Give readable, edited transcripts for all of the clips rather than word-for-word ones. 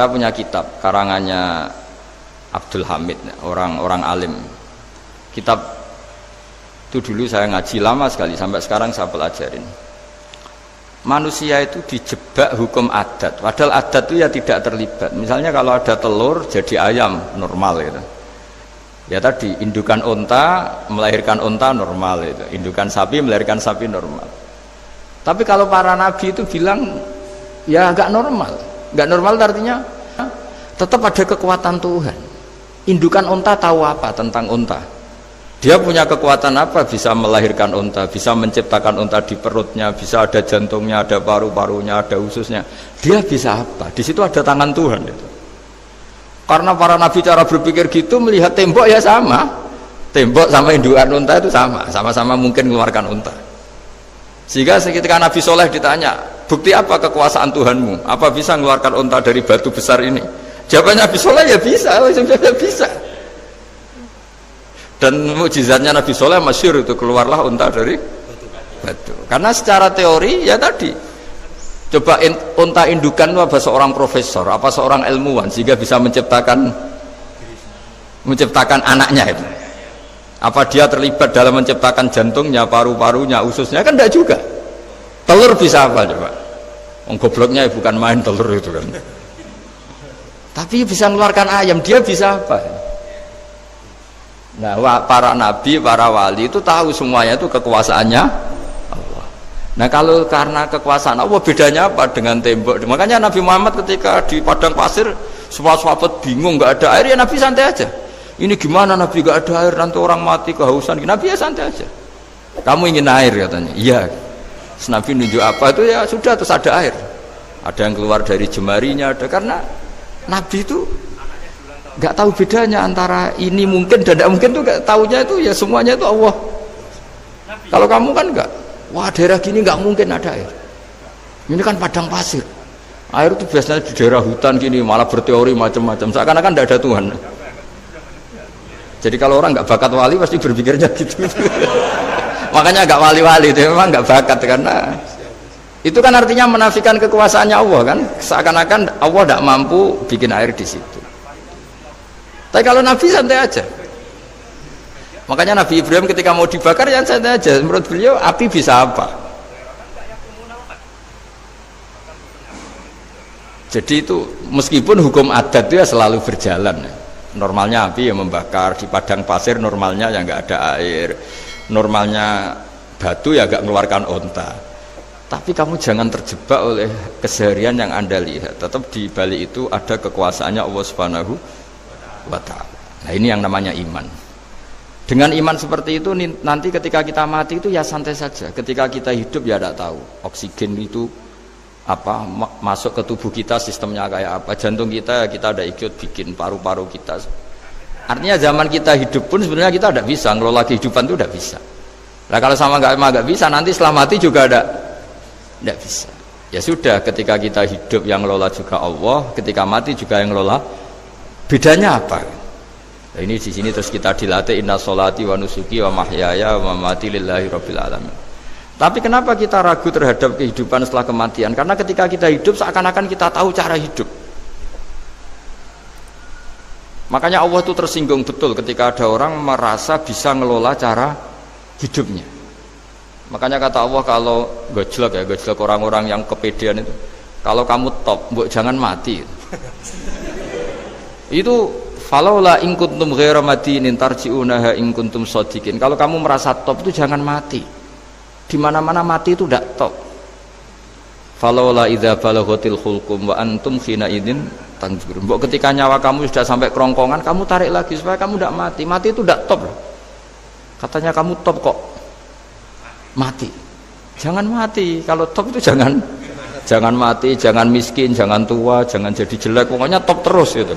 Saya punya kitab karangannya Abdul Hamid, orang alim. Kitab itu dulu saya ngaji lama sekali, sampai sekarang saya pelajarin. Manusia itu dijebak hukum adat, padahal adat itu ya tidak terlibat. Misalnya kalau ada telur jadi ayam normal gitu. Ya tadi indukan unta melahirkan unta normal itu, indukan sapi melahirkan sapi normal. Tapi kalau para nabi itu bilang ya nggak normal. Nggak normal artinya tetap ada kekuatan Tuhan. Indukan unta tahu apa tentang unta? Dia punya kekuatan apa? Bisa melahirkan unta, bisa menciptakan unta di perutnya, bisa ada jantungnya, ada paru-parunya, ada ususnya. Dia bisa apa? Di situ ada tangan Tuhan itu. Karena para nabi cara berpikir gitu, melihat tembok ya sama. Tembok sama indukan unta itu sama, sama-sama mungkin mengeluarkan unta. Sehingga ketika Nabi Soleh ditanya, bukti apa kekuasaan Tuhanmu? Apa bisa mengeluarkan unta dari batu besar ini? Jawabannya Nabi Soleh ya bisa, ya bisa. Dan mukjizatnya Nabi Soleh masyhur itu, keluarlah unta dari batu. Karena secara teori ya tadi, coba unta indukan itu apa seorang profesor, apa seorang ilmuwan sehingga bisa menciptakan anaknya itu. Apa dia terlibat dalam menciptakan jantungnya, paru-parunya, ususnya? Kan enggak juga. Telur bisa apa coba? Gobloknya bukan main telur itu kan. Tapi bisa mengeluarkan ayam, dia bisa apa? Nah, para nabi, para wali itu tahu semuanya itu kekuasaannya Allah. Nah, kalau karena kekuasaan Allah, bedanya apa dengan tembok? Makanya Nabi Muhammad ketika di padang pasir, semua sahabat bingung, nggak ada air, ya Nabi santai aja. Ini gimana Nabi gak ada air, nanti orang mati kehausan. Nabi ya santai aja. Kamu ingin air katanya. Iya. Nabi nunjuk apa itu ya sudah, terus ada air. Ada yang keluar dari jemarinya, ada. Karena Nabi itu gak tahu bedanya antara ini mungkin dan tidak mungkin tuh, gak tahunya itu ya semuanya itu Allah. Kalau kamu kan enggak. Wah daerah gini gak mungkin ada air. Ini kan padang pasir. Air itu biasanya di daerah hutan gini malah berteori macam-macam. Seakan-akan tidak ada Tuhan. Jadi kalau orang nggak bakat wali pasti berpikirnya gitu. Makanya nggak wali-wali itu memang nggak bakat, karena itu kan artinya menafikan kekuasaannya Allah kan. Seakan-akan Allah tidak mampu bikin air di situ. Tapi kalau Nabi santai aja. Makanya Nabi Ibrahim ketika mau dibakar ya santai aja. Menurut beliau api bisa apa? Jadi itu meskipun hukum adat itu ya selalu berjalan. Normalnya api yang membakar, di padang pasir normalnya yang nggak ada air, normalnya batu ya nggak mengeluarkan unta. Tapi kamu jangan terjebak oleh keseharian yang Anda lihat. Tetap di balik itu ada kekuasaannya Allah Subhanahu wa Ta'ala. Nah ini yang namanya iman. Dengan iman seperti itu nanti ketika kita mati itu ya santai saja. Ketika kita hidup ya tidak tahu oksigen itu apa masuk ke tubuh kita, sistemnya kayak apa, jantung kita ada ikut bikin, paru-paru kita. Artinya zaman kita hidup pun sebenarnya kita tidak bisa ngelola kehidupan, itu tidak bisa. Nah kalau sama nggak bisa, nanti setelah mati juga tidak bisa. Ya sudah, ketika kita hidup yang ngelola juga Allah, ketika mati juga yang ngelola. Bedanya apa? Nah, ini di sini terus kita dilatih, inna sholati wa nusuki wa mahyaya wa mamati lillahi rabbil alamin. Tapi kenapa kita ragu terhadap kehidupan setelah kematian? Karena ketika kita hidup seakan-akan kita tahu cara hidup. Makanya Allah itu tersinggung betul ketika ada orang merasa bisa ngelola cara hidupnya. Makanya kata Allah, kalau gojlok orang-orang yang kepedean itu, kalau kamu top, mbok jangan mati. Itu falaula in kuntum ghaira madinin tarji'unaha in kuntum shadiqin. Kalau kamu merasa top itu jangan mati. Di mana-mana mati itu tidak top. Falaula idza balaghatil khulqum wa antum khina idzin tanzurun. Mbok ketika nyawa kamu sudah sampai kerongkongan, kamu tarik lagi supaya kamu tidak mati. Mati itu tidak top loh. Katanya kamu top kok mati. Jangan mati. Kalau top itu jangan mati, jangan miskin, jangan tua, jangan jadi jelek. Pokoknya top terus gitu.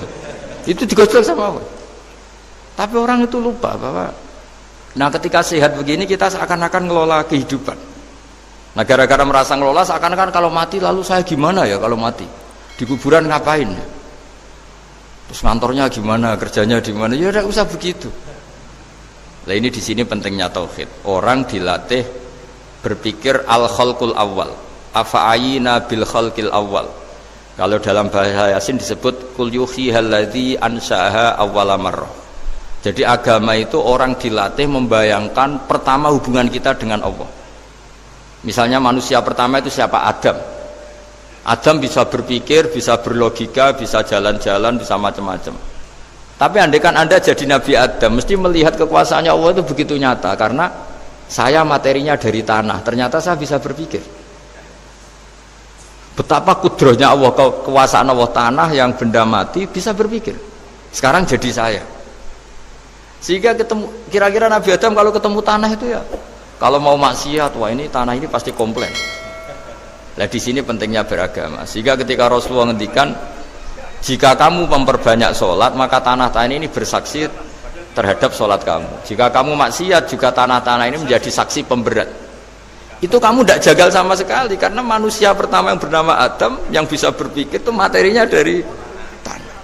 Itu digosok sama Allah. Tapi orang itu lupa bahwa nah ketika sehat begini kita seakan-akan ngelola kehidupan. Nah gara-gara merasa ngelola seakan-akan kalau mati lalu saya gimana ya kalau mati? Di kuburan ngapain? Terus ngantornya gimana? Kerjanya di mana? Ya udah usah begitu. Nah ini di sini pentingnya tauhid. Orang dilatih berpikir al-khalqul awal. Afa'ayina bil khalqil awal. Kalau dalam bahasa Yasin disebut kul yuhyihal ladzi ansha'aha awwala marrah. Jadi agama itu orang dilatih membayangkan pertama hubungan kita dengan Allah. Misalnya manusia pertama itu siapa? Adam. Adam bisa berpikir, bisa berlogika, bisa jalan-jalan, bisa macam-macam. Tapi andaikan Anda jadi Nabi Adam, mesti melihat kekuasaannya Allah itu begitu nyata, karena saya materinya dari tanah, ternyata saya bisa berpikir. Betapa kudrohnya Allah, kekuasaan Allah, tanah yang benda mati bisa berpikir. Sekarang jadi saya. Sehingga ketemu, kira-kira Nabi Adam kalau ketemu tanah itu ya, kalau mau maksiat, wah ini tanah ini pasti komplain. Nah di sini pentingnya beragama. Sehingga ketika Rasulullah ngendikan, jika kamu memperbanyak sholat, maka tanah-tanah ini bersaksi terhadap sholat kamu. Jika kamu maksiat, juga tanah-tanah ini menjadi saksi pemberat. Itu kamu tidak jagal sama sekali, karena manusia pertama yang bernama Adam yang bisa berpikir itu materinya dari tanah.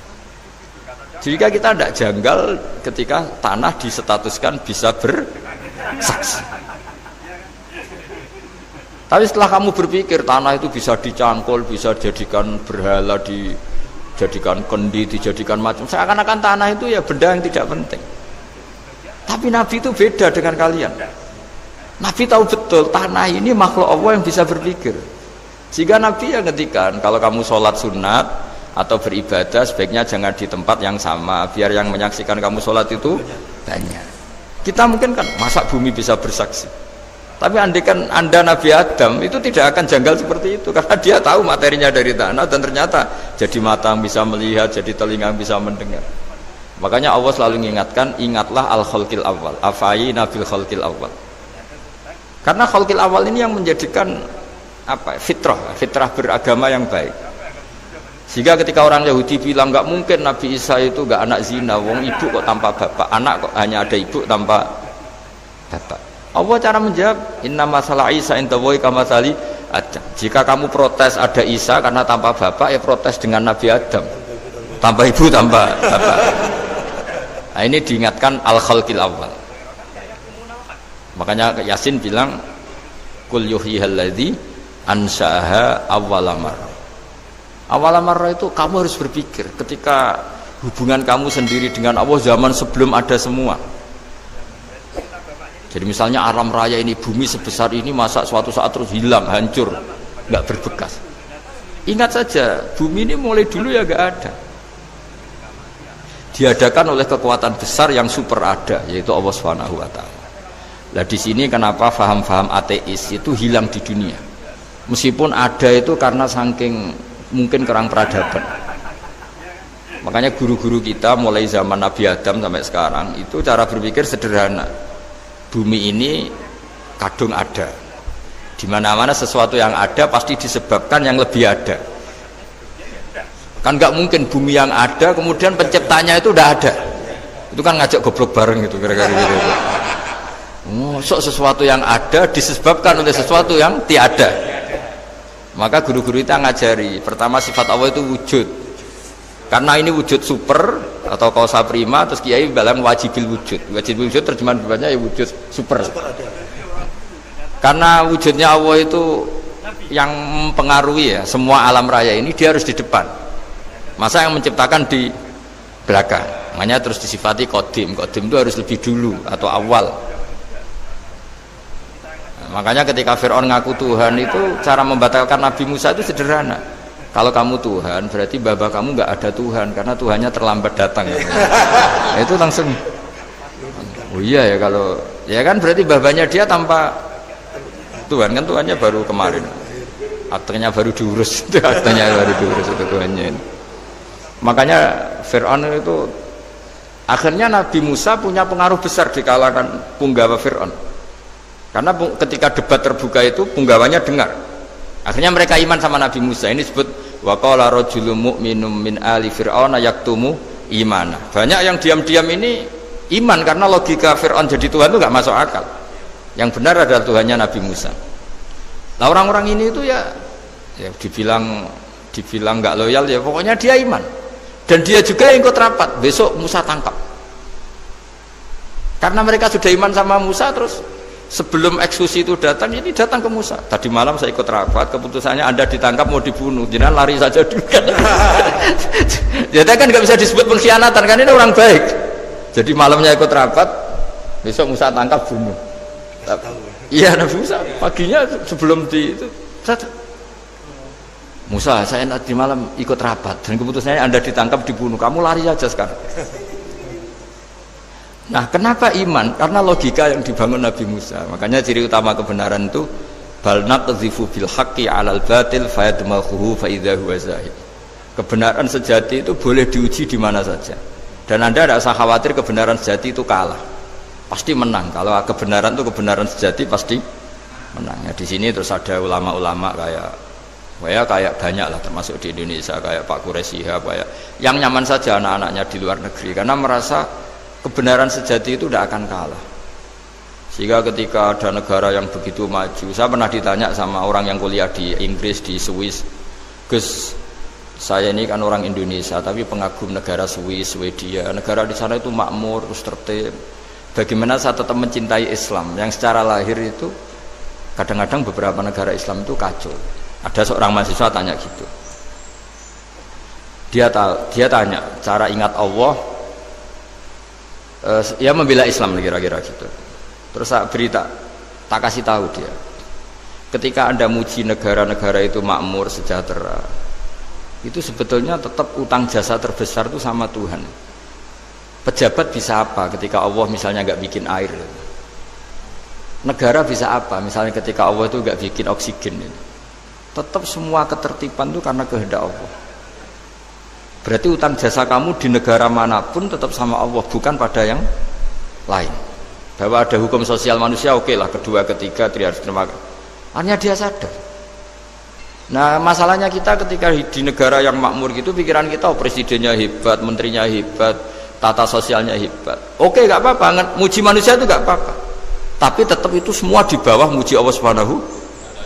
Jika kita tidak janggal ketika tanah disetatuskan bisa bersaksi. Tapi setelah kamu berpikir tanah itu bisa dicangkul, bisa dijadikan berhala, dijadikan kendi, dijadikan macam, seakan-akan tanah itu ya benda yang tidak penting. Tapi Nabi itu beda dengan kalian. Nabi tahu betul tanah ini makhluk Allah yang bisa berpikir. Sehingga Nabi yang ngetikan, kalau kamu sholat sunat atau beribadah sebaiknya jangan di tempat yang sama, biar yang menyaksikan kamu sholat itu banyak. Kita mungkin kan masa bumi bisa bersaksi, tapi andaikan Anda Nabi Adam itu tidak akan janggal seperti itu, karena dia tahu materinya dari tanah, dan ternyata jadi mata yang bisa melihat, jadi telinga yang bisa mendengar. Makanya Allah selalu mengingatkan, ingatlah al-khalqil awal, afayina bil khalqil awal. Karena khalqil awal ini yang menjadikan fitrah beragama yang baik. Sehingga ketika orang Yahudi bilang nggak mungkin Nabi Isa itu nggak anak zina, wong ibu kok tanpa bapak, anak kok hanya ada ibu tanpa bapak. Allah cara menjawab, inna masalah Isa indallahi kamatsali Adam. Jika kamu protes ada Isa karena tanpa bapak, ya protes dengan Nabi Adam, tanpa ibu tanpa bapak. Nah ini diingatkan al-khalqil awal. Makanya Yasin bilang kul yuhyihal ladzi ansha'aha awwala marrah. Awwala marrah itu kamu harus berpikir ketika hubungan kamu sendiri dengan Allah zaman sebelum ada semua. Jadi misalnya alam raya ini, bumi sebesar ini, masa suatu saat terus hilang, hancur, nggak berbekas. Ingat saja, bumi ini mulai dulu ya nggak ada. Diadakan oleh kekuatan besar yang super ada, yaitu Allah Subhanahu wa Ta'ala. Nah di sini kenapa faham-faham ateis itu hilang di dunia, meskipun ada itu karena saking mungkin kurang peradaban. Makanya guru-guru kita mulai zaman Nabi Adam sampai sekarang itu cara berpikir sederhana. Bumi ini kadung ada, di mana-mana sesuatu yang ada pasti disebabkan yang lebih ada. Kan nggak mungkin bumi yang ada kemudian penciptanya itu udah ada. Itu kan ngajak goblok bareng gitu kira-kira gitu. Sesuatu yang ada disebabkan oleh sesuatu yang tiada. Maka guru-guru kita ngajari, pertama sifat Allah itu wujud. Karena ini wujud super atau kausa prima, terus kiai bilang wajibil wujud. Wajibil wujud terjemahan bebasnya ya wujud super. Karena wujudnya Allah itu yang mempengaruhi ya semua alam raya ini, dia harus di depan. Masa yang menciptakan di belakang. Makanya terus disifati qadim. Qadim itu harus lebih dulu atau awal. Makanya ketika Fir'aun ngaku Tuhan itu cara membatalkan Nabi Musa itu sederhana. Kalau kamu Tuhan berarti bapak kamu nggak ada Tuhan karena Tuhannya terlambat datang. Itu langsung. Oh iya ya, kalau ya kan berarti babanya dia tanpa Tuhan, kan Tuhannya baru kemarin. Aktenya baru diurus, aktenya baru diurus itu Tuhannya ini. Makanya Fir'aun itu akhirnya Nabi Musa punya pengaruh besar di kalangan punggawa Fir'aun. Karena ketika debat terbuka itu punggawanya dengar. Akhirnya mereka iman sama Nabi Musa. Ini disebut wa qala rajulun mu'minun min ali fir'auna yaktumu imana. Banyak yang diam-diam ini iman karena logika Fir'aun jadi Tuhan itu nggak masuk akal. Yang benar adalah Tuhannya Nabi Musa. Nah orang-orang ini itu ya dibilang nggak loyal ya pokoknya dia iman. Dan dia juga yang ikut rapat. Besok Musa tangkap. Karena mereka sudah iman sama Musa terus Sebelum eksekusi itu datang, ini datang ke Musa. Tadi malam saya ikut rapat, keputusannya Anda ditangkap mau dibunuh, jangan lari saja dulu kan. Jadi kan nggak bisa disebut pengkhianatan, kan ini orang baik. Jadi malamnya ikut rapat, besok Musa tangkap bunuh. Iya Nabi Musa, paginya sebelum di itu, Musa saya nanti malam ikut rapat dan keputusannya Anda ditangkap dibunuh, kamu lari aja sekarang. Nah, kenapa iman? Karena logika yang dibangun Nabi Musa. Makanya ciri utama kebenaran itu bal naqdhifu bil haqqi 'alal batil fayadmaghuhu fa idza huwa zahid. Kebenaran sejati itu boleh diuji di mana saja. Dan Anda tidak usah khawatir kebenaran sejati itu kalah. Pasti menang. Kalau kebenaran itu kebenaran sejati pasti menang. Ya, di sini terus ada ulama-ulama kayak banyak lah, termasuk di Indonesia kayak Pak Quraisy kayak yang nyaman saja anak-anaknya di luar negeri karena merasa kebenaran sejati itu tidak akan kalah. Sehingga ketika ada negara yang begitu maju, saya pernah ditanya sama orang yang kuliah di Inggris, di Swiss, Gus, saya ini kan orang Indonesia tapi pengagum negara Swiss, Swedia, negara di sana itu makmur, terus tertib. Bagaimana saya tetap mencintai Islam yang secara lahir itu kadang-kadang beberapa negara Islam itu kacau. Ada seorang mahasiswa tanya gitu, dia tanya cara ingat Allah, ya membela Islam kira-kira gitu. Terus saya berita, tak kasih tahu dia, ketika Anda muji negara-negara itu makmur, sejahtera, itu sebetulnya tetap utang jasa terbesar itu sama Tuhan. Pejabat bisa apa ketika Allah misalnya nggak bikin air? Negara bisa apa misalnya ketika Allah itu nggak bikin oksigen? Tetap semua ketertiban itu karena kehendak Allah. Berarti utang jasa kamu di negara manapun tetap sama Allah, bukan pada yang lain. Bahwa ada hukum sosial manusia, oke lah, kedua, ketiga, dia harus terima. Hanya dia sadar. Nah, masalahnya kita ketika di negara yang makmur gitu, pikiran kita, oh, presidennya hebat, menterinya hebat, tata sosialnya hebat. Oke, gak apa-apa, muji manusia itu gak apa-apa. Tapi tetap itu semua di bawah muji Allah Subhanahu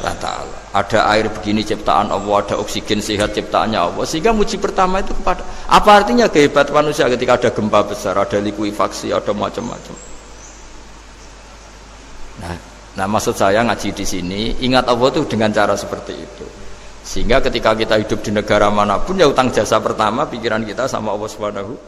wa Ta'ala. Ada air begini ciptaan Allah, ada oksigen sehat ciptaannya Allah, sehingga muji pertama itu kepada apa artinya kehebatan manusia ketika ada gempa besar, ada likuifaksi, ada macam-macam. Nah maksud saya ngaji di sini ingat Allah itu dengan cara seperti itu, sehingga ketika kita hidup di negara manapun ya utang jasa pertama pikiran kita sama Allah Subhanahu